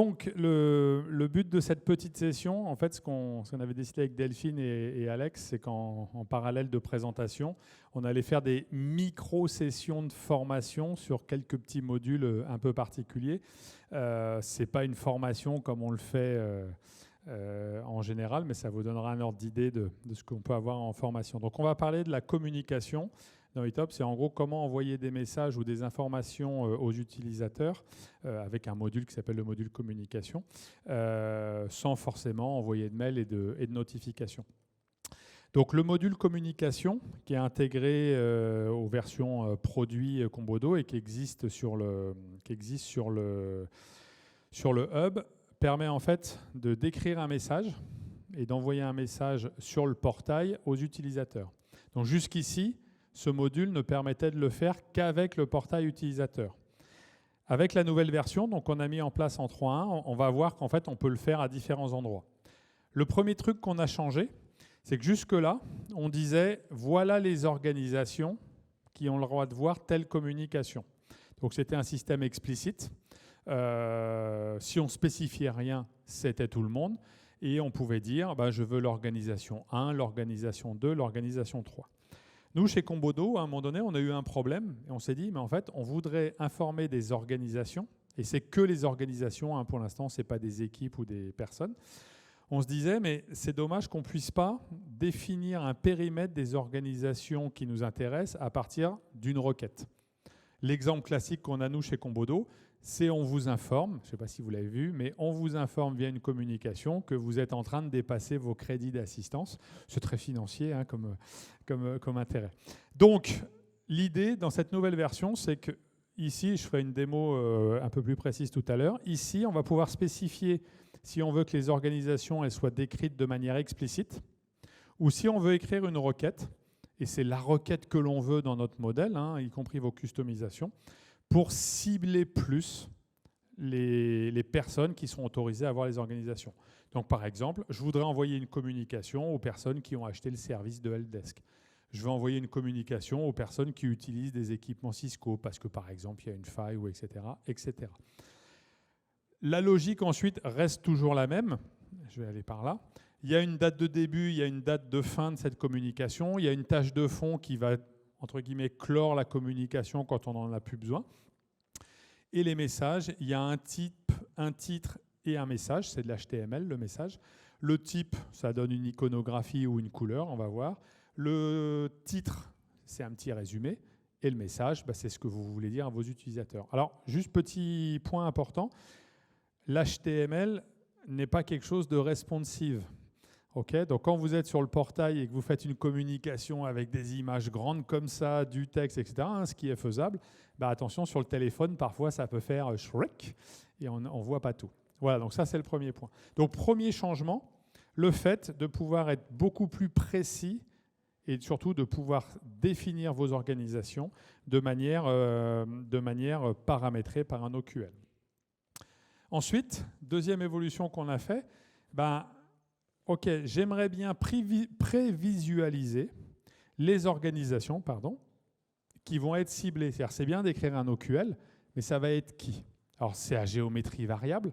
Donc, le but de cette petite session, en fait, ce qu'on avait décidé avec Delphine et Alex, c'est qu'en parallèle de présentation, on allait faire des micro-sessions de formation sur quelques petits modules un peu particuliers. Ce n'est pas une formation comme on le fait en général, mais ça vous donnera un ordre d'idée de ce qu'on peut avoir en formation. Donc, on va parler de la communication dans eTop. C'est en gros comment envoyer des messages ou des informations aux utilisateurs avec un module qui s'appelle le module communication, sans forcément envoyer de mails et de notifications. Donc le module communication qui est intégré aux versions produits Kombodo et qui existe sur le hub permet en fait de décrire un message et d'envoyer un message sur le portail aux utilisateurs. Donc jusqu'ici, ce module ne permettait de le faire qu'avec le portail utilisateur. Avec la nouvelle version, donc on a mis en place en 3.1, on va voir qu'en fait on peut le faire à différents endroits. Le premier truc qu'on a changé, c'est que jusque-là, on disait voilà les organisations qui ont le droit de voir telle communication. Donc c'était un système explicite. Si on ne spécifiait rien, c'était tout le monde. Et on pouvait dire je veux l'organisation 1, l'organisation 2, l'organisation 3. Nous, chez Kombodo, à un moment donné, on a eu un problème et on s'est dit, mais en fait, on voudrait informer des organisations, et c'est que les organisations, pour l'instant, ce n'est pas des équipes ou des personnes. On se disait, mais c'est dommage qu'on ne puisse pas définir un périmètre des organisations qui nous intéressent à partir d'une requête. L'exemple classique qu'on a, nous, chez Kombodo, c'est on vous informe, je ne sais pas si vous l'avez vu, mais on vous informe via une communication que vous êtes en train de dépasser vos crédits d'assistance. C'est très financier comme intérêt. Donc, l'idée dans cette nouvelle version, c'est que ici, je ferai une démo un peu plus précise tout à l'heure. Ici, on va pouvoir spécifier si on veut que les organisations elles soient décrites de manière explicite ou si on veut écrire une requête, et c'est la requête que l'on veut dans notre modèle, y compris vos customisations, pour cibler plus les personnes qui sont autorisées à voir les organisations. Donc, par exemple, je voudrais envoyer une communication aux personnes qui ont acheté le service de helpdesk. Je veux envoyer une communication aux personnes qui utilisent des équipements Cisco parce que, par exemple, il y a une faille, ou etc., etc. La logique, ensuite, reste toujours la même. Je vais aller par là. Il y a une date de début, il y a une date de fin de cette communication. Il y a une tâche de fond qui va, entre guillemets, clore la communication quand on n'en a plus besoin. Et les messages, il y a un type, un titre et un message. C'est de l'HTML, le message. Le type, ça donne une iconographie ou une couleur, on va voir. Le titre, c'est un petit résumé. Et le message, c'est ce que vous voulez dire à vos utilisateurs. Alors, juste petit point important, l'HTML n'est pas quelque chose de responsive. Okay, donc quand vous êtes sur le portail et que vous faites une communication avec des images grandes comme ça, du texte, etc., ce qui est faisable, attention, sur le téléphone, parfois ça peut faire Shrek et on ne voit pas tout. Voilà, donc ça c'est le premier point. Donc premier changement, le fait de pouvoir être beaucoup plus précis et surtout de pouvoir définir vos organisations de manière paramétrée par un OQL. Ensuite, deuxième évolution qu'on a fait, OK, j'aimerais bien prévisualiser les organisations qui vont être ciblées. C'est-à-dire, c'est bien d'écrire un OQL, mais ça va être qui? Alors, c'est à géométrie variable,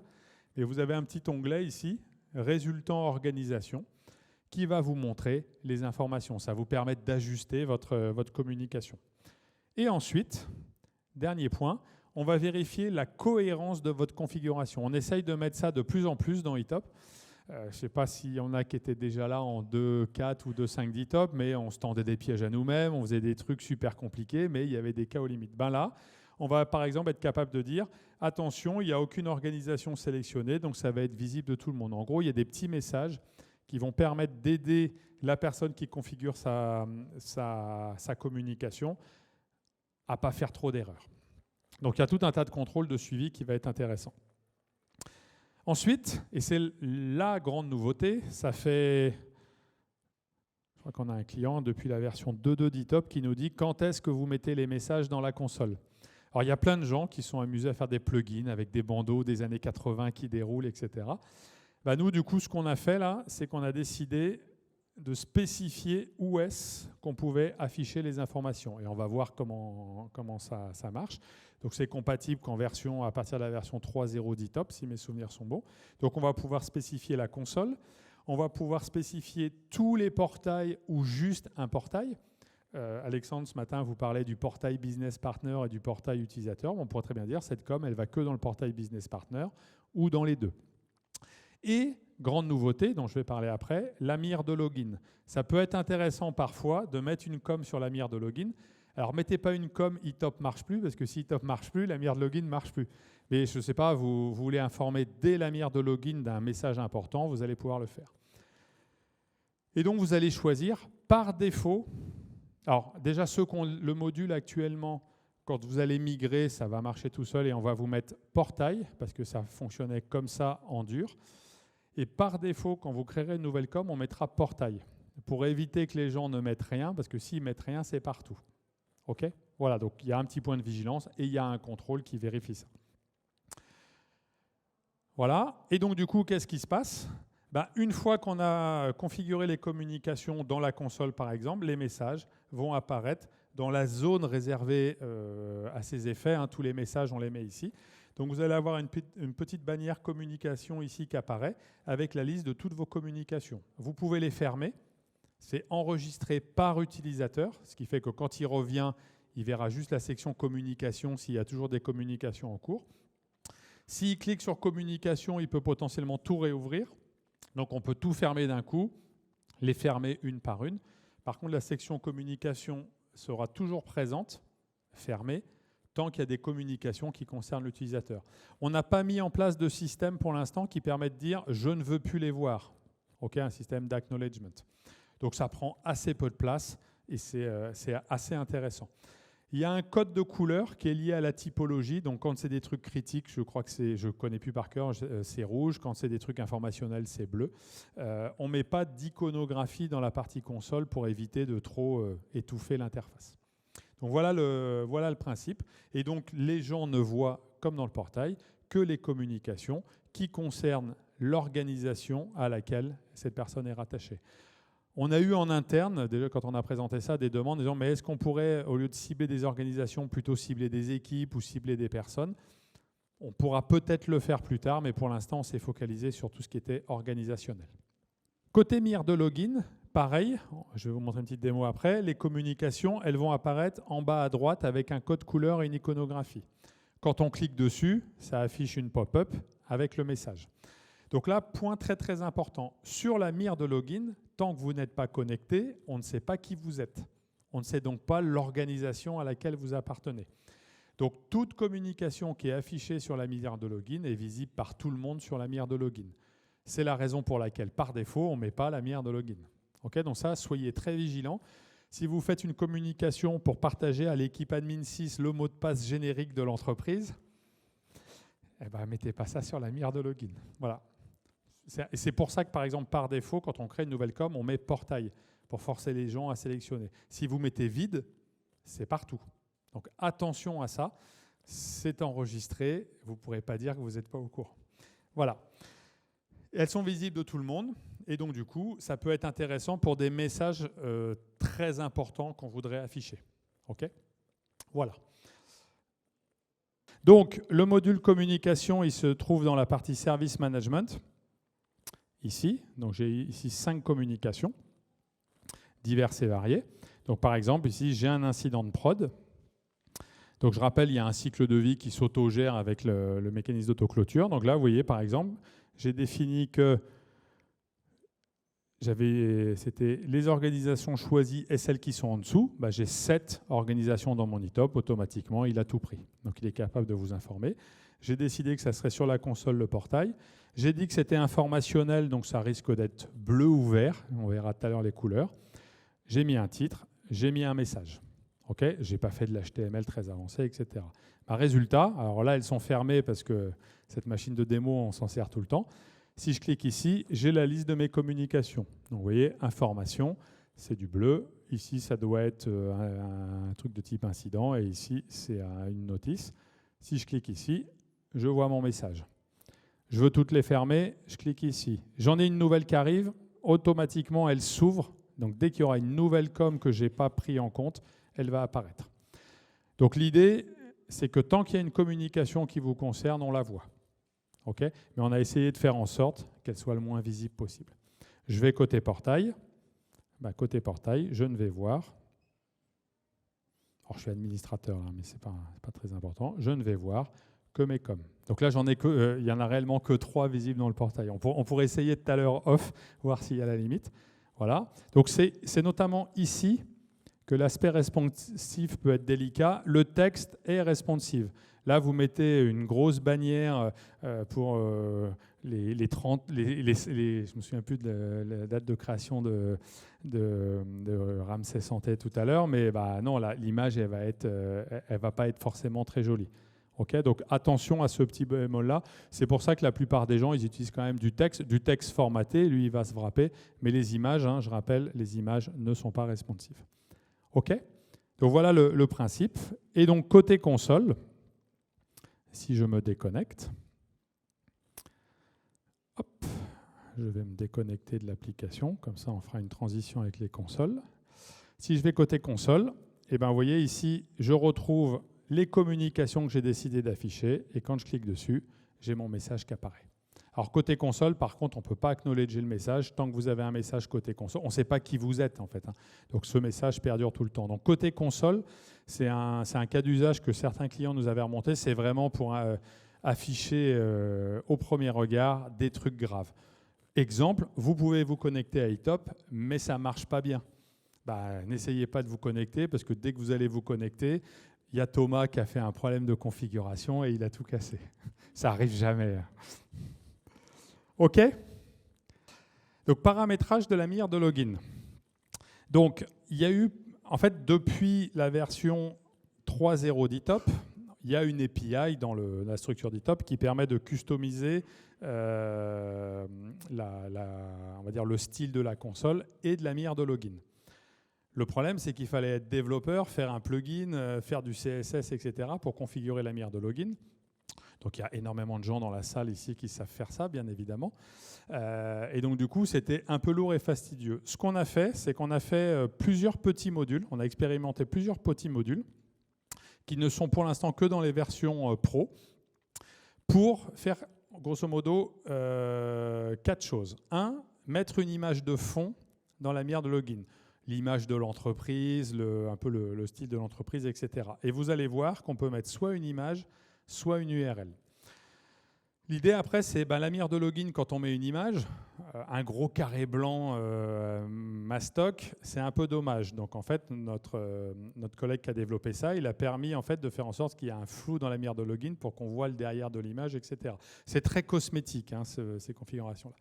mais vous avez un petit onglet ici, résultant organisation, qui va vous montrer les informations. Ça vous permet d'ajuster votre communication. Et ensuite, dernier point, on va vérifier la cohérence de votre configuration. On essaye de mettre ça de plus en plus dans eTop. Je ne sais pas s'il y en a qui étaient déjà là en 2.4 ou 2.5 d'eTop, mais on se tendait des pièges à nous-mêmes, on faisait des trucs super compliqués, mais il y avait des cas aux limites. Là, on va par exemple être capable de dire « Attention, il n'y a aucune organisation sélectionnée, donc ça va être visible de tout le monde ». En gros, il y a des petits messages qui vont permettre d'aider la personne qui configure sa communication à ne pas faire trop d'erreurs. Donc il y a tout un tas de contrôles de suivi qui va être intéressant. Ensuite, et c'est la grande nouveauté, ça fait, je crois qu'on a un client depuis la version 2.2 d'eTop qui nous dit quand est-ce que vous mettez les messages dans la console. Alors il y a plein de gens qui sont amusés à faire des plugins avec des bandeaux des années 80 qui déroulent, etc. Nous, du coup, ce qu'on a fait là, c'est qu'on a décidé de spécifier où est-ce qu'on pouvait afficher les informations. Et on va voir comment ça marche. Donc c'est compatible à partir de la version 3.0 top, si mes souvenirs sont bons. Donc on va pouvoir spécifier la console. On va pouvoir spécifier tous les portails ou juste un portail. Alexandre, ce matin, vous parlait du portail Business Partner et du portail utilisateur. On pourrait très bien dire cette com, elle va que dans le portail Business Partner ou dans les deux. Et, grande nouveauté dont je vais parler après, la mire de login. Ça peut être intéressant parfois de mettre une com sur la mire de login. Alors, mettez pas une com eTop marche plus, parce que si eTop marche plus, la mire de login ne marche plus. Mais je ne sais pas, vous voulez informer dès la mire de login d'un message important, vous allez pouvoir le faire. Et donc, vous allez choisir par défaut. Alors, déjà, ceux qui ont le module actuellement, quand vous allez migrer, ça va marcher tout seul et on va vous mettre portail, parce que ça fonctionnait comme ça en dur. Et par défaut, quand vous créerez une nouvelle com, on mettra portail, pour éviter que les gens ne mettent rien, parce que s'ils mettent rien, c'est partout. OK ? Voilà, donc il y a un petit point de vigilance et il y a un contrôle qui vérifie ça. Voilà, et donc du coup, qu'est-ce qui se passe ? Une fois qu'on a configuré les communications dans la console, par exemple, les messages vont apparaître dans la zone réservée à ces effets. Tous les messages, on les met ici. Donc vous allez avoir une petite bannière communication ici qui apparaît avec la liste de toutes vos communications. Vous pouvez les fermer. C'est enregistré par utilisateur, ce qui fait que quand il revient, il verra juste la section communication s'il y a toujours des communications en cours. S'il clique sur communication, il peut potentiellement tout réouvrir. Donc on peut tout fermer d'un coup, les fermer une par une. Par contre, la section communication sera toujours présente, fermée, tant qu'il y a des communications qui concernent l'utilisateur. On n'a pas mis en place de système pour l'instant qui permet de dire « je ne veux plus les voir ». Un système d'acknowledgement. Donc ça prend assez peu de place et c'est assez intéressant. Il y a un code de couleur qui est lié à la typologie. Donc quand c'est des trucs critiques, je crois que je ne connais plus par cœur, c'est rouge. Quand c'est des trucs informationnels, c'est bleu. On ne met pas d'iconographie dans la partie console pour éviter de trop étouffer l'interface. Donc voilà le principe. Et donc les gens ne voient, comme dans le portail, que les communications qui concernent l'organisation à laquelle cette personne est rattachée. On a eu en interne, déjà quand on a présenté ça, des demandes disant mais est-ce qu'on pourrait, au lieu de cibler des organisations, plutôt cibler des équipes ou cibler des personnes ? On pourra peut-être le faire plus tard, mais pour l'instant, on s'est focalisé sur tout ce qui était organisationnel. Côté mire de login, pareil, je vais vous montrer une petite démo après, les communications, elles vont apparaître en bas à droite avec un code couleur et une iconographie. Quand on clique dessus, ça affiche une pop-up avec le message. Donc là, point très très important, sur la mire de login, tant que vous n'êtes pas connecté, on ne sait pas qui vous êtes. On ne sait donc pas l'organisation à laquelle vous appartenez. Donc toute communication qui est affichée sur la mire de login est visible par tout le monde sur la mire de login. C'est la raison pour laquelle, par défaut, on ne met pas la mire de login. Donc ça, soyez très vigilants. Si vous faites une communication pour partager à l'équipe admin 6 le mot de passe générique de l'entreprise, mettez pas ça sur la mire de login. Voilà. C'est pour ça que, par exemple, par défaut, quand on crée une nouvelle com, on met portail pour forcer les gens à sélectionner. Si vous mettez vide, c'est partout. Donc attention à ça, c'est enregistré, vous ne pourrez pas dire que vous n'êtes pas au courant. Voilà. Elles sont visibles de tout le monde, et donc du coup, ça peut être intéressant pour des messages très importants qu'on voudrait afficher. OK ? Voilà. Donc, le module communication, il se trouve dans la partie service management. Ici, donc j'ai ici 5 communications diverses et variées. Donc par exemple, ici, j'ai un incident de prod. Donc je rappelle, il y a un cycle de vie qui s'auto-gère avec le mécanisme d'autoclôture. Donc là, vous voyez, par exemple, j'ai défini que c'était les organisations choisies et celles qui sont en dessous. J'ai 7 organisations dans mon eTop. Automatiquement, il a tout pris. Donc il est capable de vous informer. J'ai décidé que ça serait sur la console le portail. J'ai dit que c'était informationnel, donc ça risque d'être bleu ou vert. On verra tout à l'heure les couleurs. J'ai mis un titre, j'ai mis un message. Okay, je n'ai pas fait de l'HTML très avancé, etc. Résultat, alors là, elles sont fermées parce que cette machine de démo, on s'en sert tout le temps. Si je clique ici, j'ai la liste de mes communications. Donc vous voyez, information, c'est du bleu. Ici, ça doit être un truc de type incident. Et ici, c'est une notice. Si je clique ici, je vois mon message. Je veux toutes les fermer, je clique ici. J'en ai une nouvelle qui arrive, automatiquement elle s'ouvre Donc dès qu'il y aura une nouvelle com que je n'ai pas pris en compte, elle va apparaître. Donc l'idée, c'est que tant qu'il y a une communication qui vous concerne, on la voit. Okay, mais on a essayé de faire en sorte qu'elle soit le moins visible possible. Je vais côté portail. Côté portail, je ne vais voir. Alors je suis administrateur, là, mais ce n'est pas très important. Je ne vais voir que mes coms. Donc là, il y en a réellement que 3 visibles dans le portail. On pourrait essayer tout à l'heure off, voir s'il y a la limite. Voilà. Donc c'est notamment ici que l'aspect responsive peut être délicat. Le texte est responsive. Là, vous mettez une grosse bannière pour les 30, je ne me souviens plus de la date de création de Ramsey Santé tout à l'heure, mais non, l'image, elle va pas être forcément très jolie. Okay, donc attention à ce petit bémol-là. C'est pour ça que la plupart des gens, ils utilisent quand même du texte formaté. Lui, il va se wrapper, mais les images, je rappelle, les images ne sont pas responsives. OK ? Donc voilà le principe. Et donc côté console, si je me déconnecte, hop, je vais me déconnecter de l'application, comme ça on fera une transition avec les consoles. Si je vais côté console, vous voyez ici, je retrouve les communications que j'ai décidé d'afficher, et quand je clique dessus, j'ai mon message qui apparaît. Alors côté console, par contre, on ne peut pas acknowledger le message tant que vous avez un message côté console. On ne sait pas qui vous êtes en fait. Donc ce message perdure tout le temps. Donc côté console, c'est un cas d'usage que certains clients nous avaient remonté. C'est vraiment pour afficher au premier regard des trucs graves. Exemple, vous pouvez vous connecter à eTop, mais ça ne marche pas bien. N'essayez pas de vous connecter parce que dès que vous allez vous connecter, il y a Thomas qui a fait un problème de configuration et il a tout cassé. Ça n'arrive jamais. OK ? Donc, paramétrage de la mire de login. Donc, il y a eu, en fait, depuis la version 3.0 d'eTop, il y a une API dans la structure d'eTop qui permet de customiser on va dire le style de la console et de la mire de login. Le problème, c'est qu'il fallait être développeur, faire un plugin, faire du CSS, etc. pour configurer la mire de login. Donc il y a énormément de gens dans la salle ici qui savent faire ça, bien évidemment. Et donc du coup, c'était un peu lourd et fastidieux. Ce qu'on a fait, c'est qu'on a fait plusieurs petits modules. On a expérimenté plusieurs petits modules qui ne sont pour l'instant que dans les versions pro pour faire, grosso modo, 4 choses. 1, mettre une image de fond dans la mire de login. L'image de l'entreprise, un peu le style de l'entreprise, etc. Et vous allez voir qu'on peut mettre soit une image, soit une URL. L'idée après, c'est la mire de login, quand on met une image, un gros carré blanc mastoc, c'est un peu dommage. Donc en fait, notre collègue qui a développé ça, il a permis en fait de faire en sorte qu'il y ait un flou dans la mire de login pour qu'on voit le derrière de l'image, etc. C'est très cosmétique, ces configurations-là.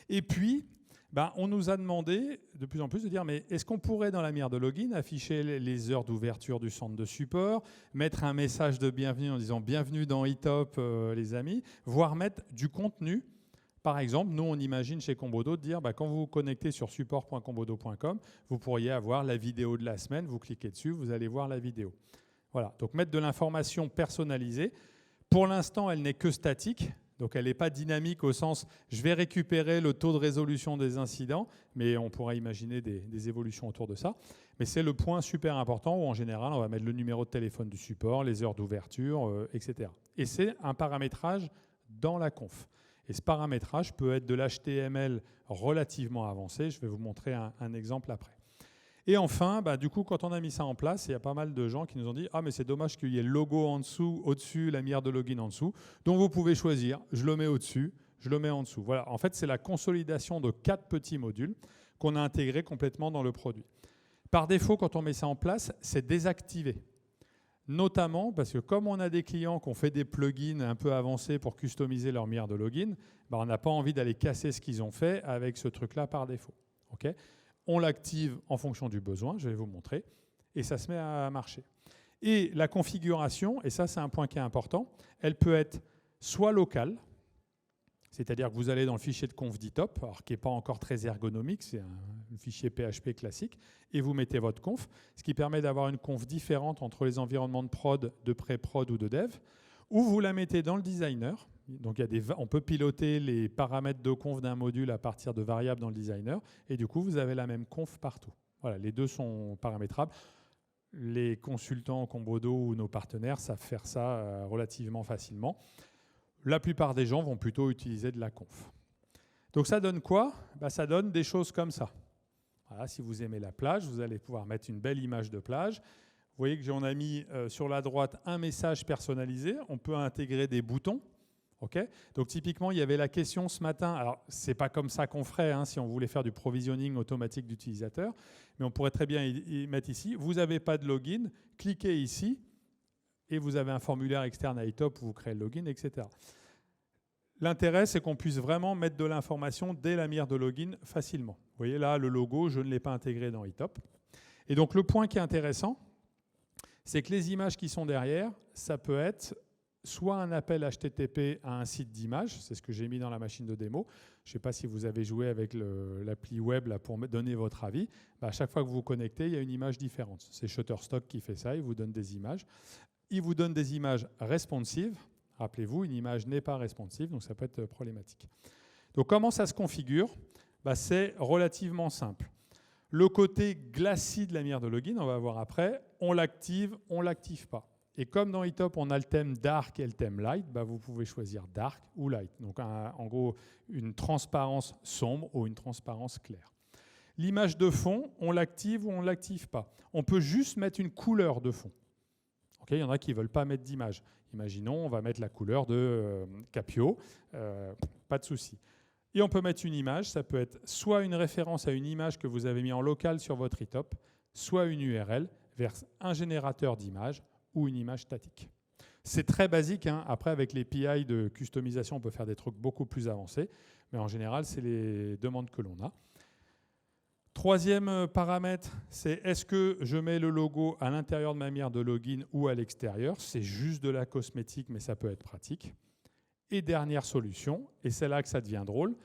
Et puis, on nous a demandé de plus en plus de dire mais est-ce qu'on pourrait dans la mire de login afficher les heures d'ouverture du centre de support, mettre un message de bienvenue en disant bienvenue dans eTop les amis, voire mettre du contenu. Par exemple, nous on imagine chez Combodo de dire quand vous vous connectez sur support.combodo.com, vous pourriez avoir la vidéo de la semaine, vous cliquez dessus, vous allez voir la vidéo. Voilà, donc mettre de l'information personnalisée. Pour l'instant, elle n'est que statique. Donc elle n'est pas dynamique au sens je vais récupérer le taux de résolution des incidents, mais on pourrait imaginer des évolutions autour de ça. Mais c'est le point super important où en général on va mettre le numéro de téléphone du support, les heures d'ouverture, etc. Et c'est un paramétrage dans la conf. Et ce paramétrage peut être de l'HTML relativement avancé. Je vais vous montrer un exemple après. Et enfin, du coup, quand on a mis ça en place, il y a pas mal de gens qui nous ont dit « Ah, mais c'est dommage qu'il y ait le logo en dessous, au-dessus, la mire de login en dessous. » Donc, vous pouvez choisir. Je le mets au-dessus, je le mets en dessous. Voilà. En fait, c'est la consolidation de 4 petits modules qu'on a intégrés complètement dans le produit. Par défaut, quand on met ça en place, c'est désactivé. Notamment parce que comme on a des clients qui ont fait des plugins un peu avancés pour customiser leur mire de login, on n'a pas envie d'aller casser ce qu'ils ont fait avec ce truc-là par défaut. Okay ? On l'active en fonction du besoin, je vais vous montrer, et ça se met à marcher. Et la configuration, et ça c'est un point qui est important, elle peut être soit locale, c'est-à-dire que vous allez dans le fichier de conf d'eTop, alors qui n'est pas encore très ergonomique, c'est un fichier PHP classique, et vous mettez votre conf, ce qui permet d'avoir une conf différente entre les environnements de prod, de pré-prod ou de dev, ou vous la mettez dans le designer. Donc on peut piloter les paramètres de conf d'un module à partir de variables dans le designer, et du coup, vous avez la même conf partout. Voilà, les deux sont paramétrables. Les consultants Combodo ou nos partenaires savent faire ça relativement facilement. La plupart des gens vont plutôt utiliser de la conf. Donc ça donne quoi ? Ça donne des choses comme ça. Voilà, si vous aimez la plage, vous allez pouvoir mettre une belle image de plage. Vous voyez que j'en ai mis sur la droite un message personnalisé. On peut intégrer des boutons. Okay. Donc typiquement, il y avait la question ce matin, alors c'est pas comme ça qu'on ferait si on voulait faire du provisioning automatique d'utilisateurs, mais on pourrait très bien y mettre ici, vous n'avez pas de login, cliquez ici, et vous avez un formulaire externe à iTop où vous créez le login, etc. L'intérêt, c'est qu'on puisse vraiment mettre de l'information dès la mire de login facilement. Vous voyez là, le logo, je ne l'ai pas intégré dans iTop. Et donc le point qui est intéressant, c'est que les images qui sont derrière, ça peut être soit un appel HTTP à un site d'image, c'est ce que j'ai mis dans la machine de démo. Je ne sais pas si vous avez joué avec l'appli web là, pour donner votre avis. À chaque fois que vous vous connectez, il y a une image différente. C'est Shutterstock qui fait ça, il vous donne des images. Il vous donne des images responsives. Rappelez-vous, une image n'est pas responsive, donc ça peut être problématique. Donc comment ça se configure ? C'est relativement simple. Le côté glacis de la mire de login, on va voir après, on l'active, on ne l'active pas. Et comme dans iTop, on a le thème Dark et le thème Light, vous pouvez choisir Dark ou Light. Donc en gros, une transparence sombre ou une transparence claire. L'image de fond, on l'active ou on ne l'active pas. On peut juste mettre une couleur de fond. Okay, il y en a qui ne veulent pas mettre d'image. Imaginons, on va mettre la couleur de Capio, pas de souci. Et on peut mettre une image, ça peut être soit une référence à une image que vous avez mis en local sur votre iTop, soit une URL vers un générateur d'images ou une image statique. C'est très basique. Après, avec les PI de customisation, on peut faire des trucs beaucoup plus avancés. Mais en général, c'est les demandes que l'on a. Troisième paramètre, c'est est-ce que je mets le logo à l'intérieur de ma mire de login ou à l'extérieur ? C'est juste de la cosmétique, mais ça peut être pratique. Et dernière solution, et c'est là que ça devient drôle,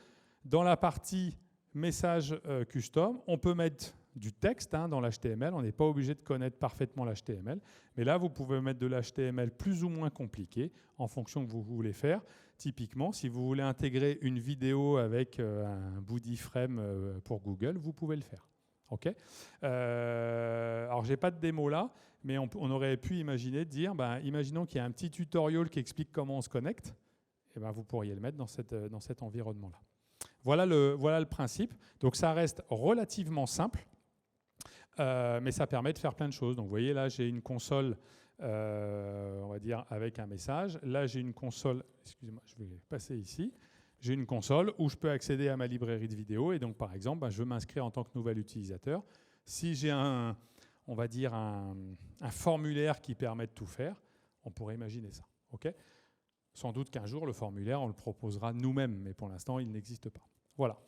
dans la partie message custom, on peut mettre du texte dans l'HTML. On n'est pas obligé de connaître parfaitement l'HTML. Mais là, vous pouvez mettre de l'HTML plus ou moins compliqué en fonction de ce que vous voulez faire. Typiquement, si vous voulez intégrer une vidéo avec un body frame pour Google, vous pouvez le faire. Okay, alors, je n'ai pas de démo là, mais on aurait pu imaginer de dire, imaginons qu'il y a un petit tutoriel qui explique comment on se connecte. Et vous pourriez le mettre dans cet environnement-là. Voilà le principe. Donc, ça reste relativement simple. Mais ça permet de faire plein de choses. Donc vous voyez là j'ai une console, on va dire avec un message. Là j'ai une console, excusez-moi, je vais passer ici. J'ai une console où je peux accéder à ma librairie de vidéos et donc par exemple je veux m'inscrire en tant que nouvel utilisateur. Si j'ai un formulaire qui permet de tout faire, on pourrait imaginer ça. Okay, sans doute qu'un jour le formulaire on le proposera nous-mêmes, mais pour l'instant il n'existe pas. Voilà.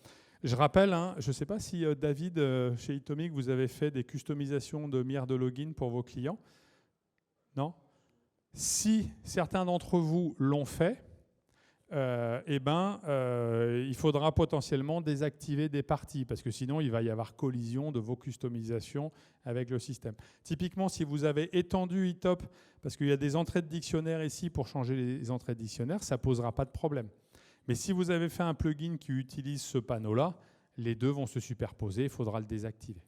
Je rappelle, je ne sais pas si David, chez Itomic, vous avez fait des customisations de mire de login pour vos clients. Non ? Si certains d'entre vous l'ont fait, il faudra potentiellement désactiver des parties, parce que sinon, il va y avoir collision de vos customisations avec le système. Typiquement, si vous avez étendu iTop, parce qu'il y a des entrées de dictionnaire ici pour changer les entrées de dictionnaire, ça ne posera pas de problème. Mais si vous avez fait un plugin qui utilise ce panneau-là, les deux vont se superposer, il faudra le désactiver.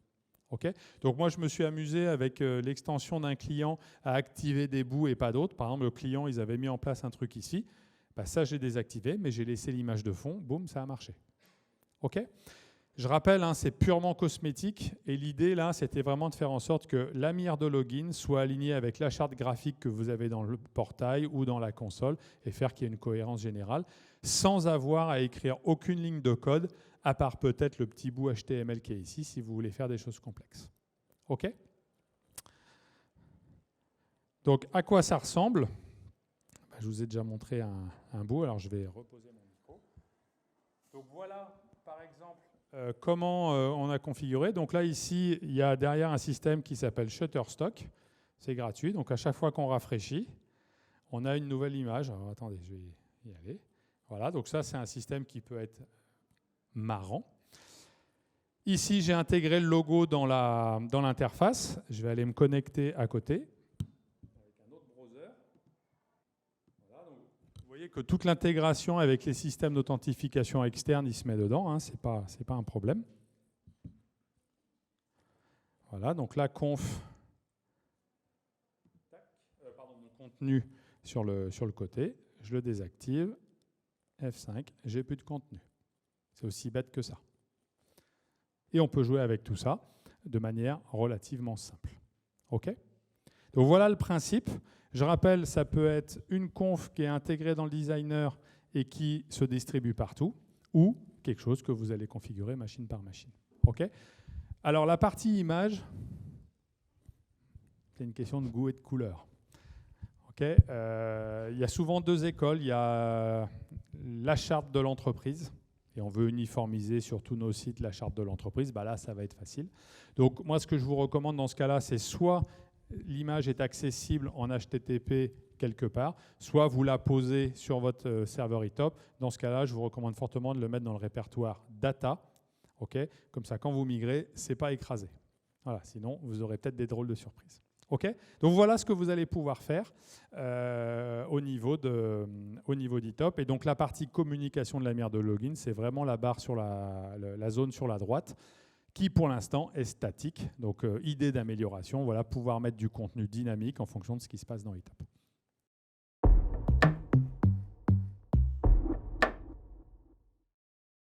Okay, donc moi, je me suis amusé avec l'extension d'un client à activer des bouts et pas d'autres. Par exemple, le client, ils avaient mis en place un truc ici. Ça, j'ai désactivé, mais j'ai laissé l'image de fond. Boum, ça a marché. Okay, je rappelle, c'est purement cosmétique. Et l'idée, là, c'était vraiment de faire en sorte que la mire de login soit alignée avec la charte graphique que vous avez dans le portail ou dans la console et faire qu'il y ait une cohérence générale, sans avoir à écrire aucune ligne de code, à part peut-être le petit bout HTML qui est ici, si vous voulez faire des choses complexes. OK ? Donc, à quoi ça ressemble ? Je vous ai déjà montré un bout, alors je vais reposer mon micro. Donc, voilà, par exemple, comment on a configuré. Donc là, ici, il y a derrière un système qui s'appelle Shutterstock. C'est gratuit, donc à chaque fois qu'on rafraîchit, on a une nouvelle image. Alors, attendez, je vais y aller. Voilà, donc ça, c'est un système qui peut être marrant. Ici, j'ai intégré le logo dans l'interface. Je vais aller me connecter à côté avec un autre browser. Voilà, donc, vous voyez voyez que toute l'intégration avec les systèmes d'authentification externes, il se met dedans, hein, c'est pas un problème. Voilà, donc la conf, mon contenu sur le côté, je le désactive, F5, j'ai plus de contenu. C'est aussi bête que ça. Et on peut jouer avec tout ça de manière relativement simple. OK ? Donc voilà le principe. Je rappelle, ça peut être une conf qui est intégrée dans le designer et qui se distribue partout, ou quelque chose que vous allez configurer machine par machine. OK ? Alors la partie image, c'est une question de goût et de couleur. OK ? Il y a souvent deux écoles. Il y a la charte de l'entreprise, et on veut uniformiser sur tous nos sites la charte de l'entreprise. Bah là, ça va être facile. Donc moi, ce que je vous recommande dans ce cas-là, c'est soit l'image est accessible en HTTP quelque part, soit vous la posez sur votre serveur e-top. Dans ce cas-là, je vous recommande fortement de le mettre dans le répertoire data. Okay ? Comme ça, quand vous migrez, ce n'est pas écrasé. Voilà, sinon, vous aurez peut-être des drôles de surprises. Okay ? Donc voilà ce que vous allez pouvoir faire au niveau d'e-top. Et donc la partie communication de la mire de login, c'est vraiment la barre sur la zone sur la droite, qui pour l'instant est statique. Donc idée d'amélioration, voilà, pouvoir mettre du contenu dynamique en fonction de ce qui se passe dans e-top.